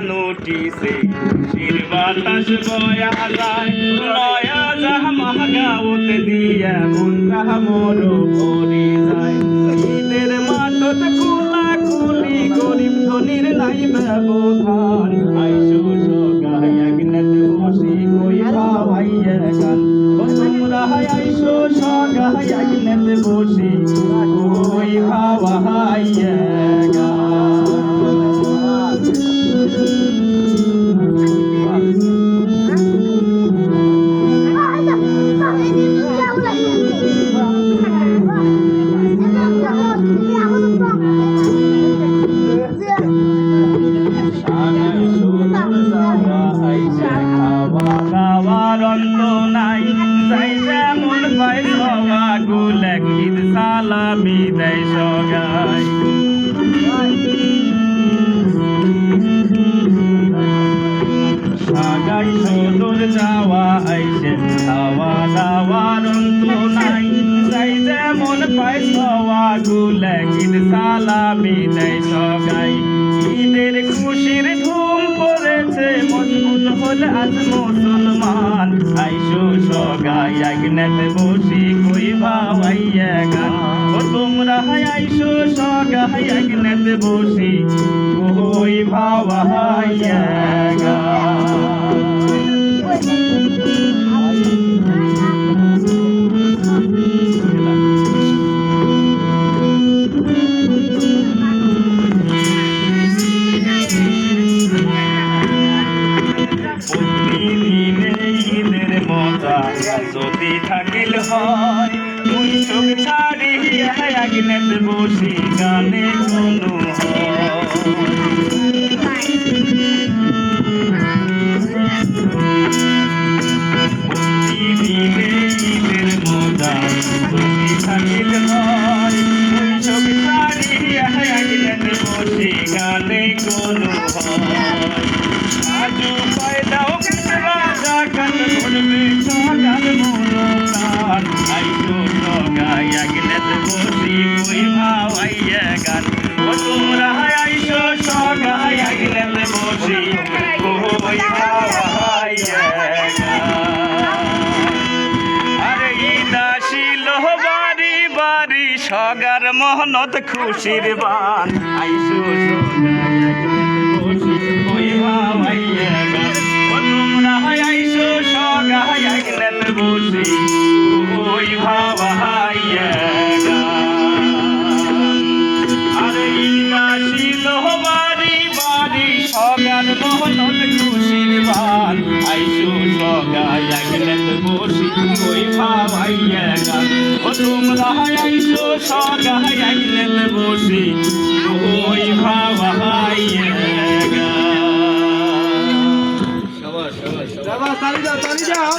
নোটিসে শির বাতাস বয়া যায় লয়া জাহা গাওতে দিয়া কোনটা মোর পরি যায় ঈদের মাঠত কুলা কুলি গরিব ধনির নাই ব্যবধান আইসো সগাই আগনত বসি কই ভাইয়া গান ও তোমরা আইসো সগাই আগনত বসি কই ভাইয়া গান সালামি দেয় সগাই সাগাই সদর যাওয়া আইসে খাওয়া দাওয়ার অন্ত নাই যাই যেমন পাই সওয়া গুলে ঈদ সালামি দেয় সগাই ঈদের খুশির ধুম পড়েছে মজবুত হলে আজ মুসলমান আইসো সগাই আগনত বসি কই ভাইয়া গান ও তোমরা আইসো সগাই আগনত বসি কই ভাইয়া গান যদি থাকিল হয় মুই চোখ ছাড়িয়া আগনত বসি গানে শুনু ঈদের মজা যদি থাকিল হয় মুই চোখ ছাড়িয়া আগনত বসি গানে শুনু আজু পায়দাও রাজা কান ধরবে সগাল মোরকান আইসো সগাই আগনত বসি কই ভাইয়া গান ও তোমরা আইসো সগাই আগনত বসি কই ভাইয়া গান আরে ঈদ আসিল বাড়ি বাড়ি সগার মহনত খুশির বান আইসো সগাই আগনত বসি কই ভাইয়া গান ও তোমরা আইসো সগাই আগনত বসি কই ভাইয়া গান আরে ঈদ আসিল বাড়ি বাড়ি সগার মহনত খুশির বান আইসো সগাই আগনত বসি কই ভাইয়া গান ও তোমরা আইসো সগাই আগনত বসি কই ভাইয়া গান তালি দাও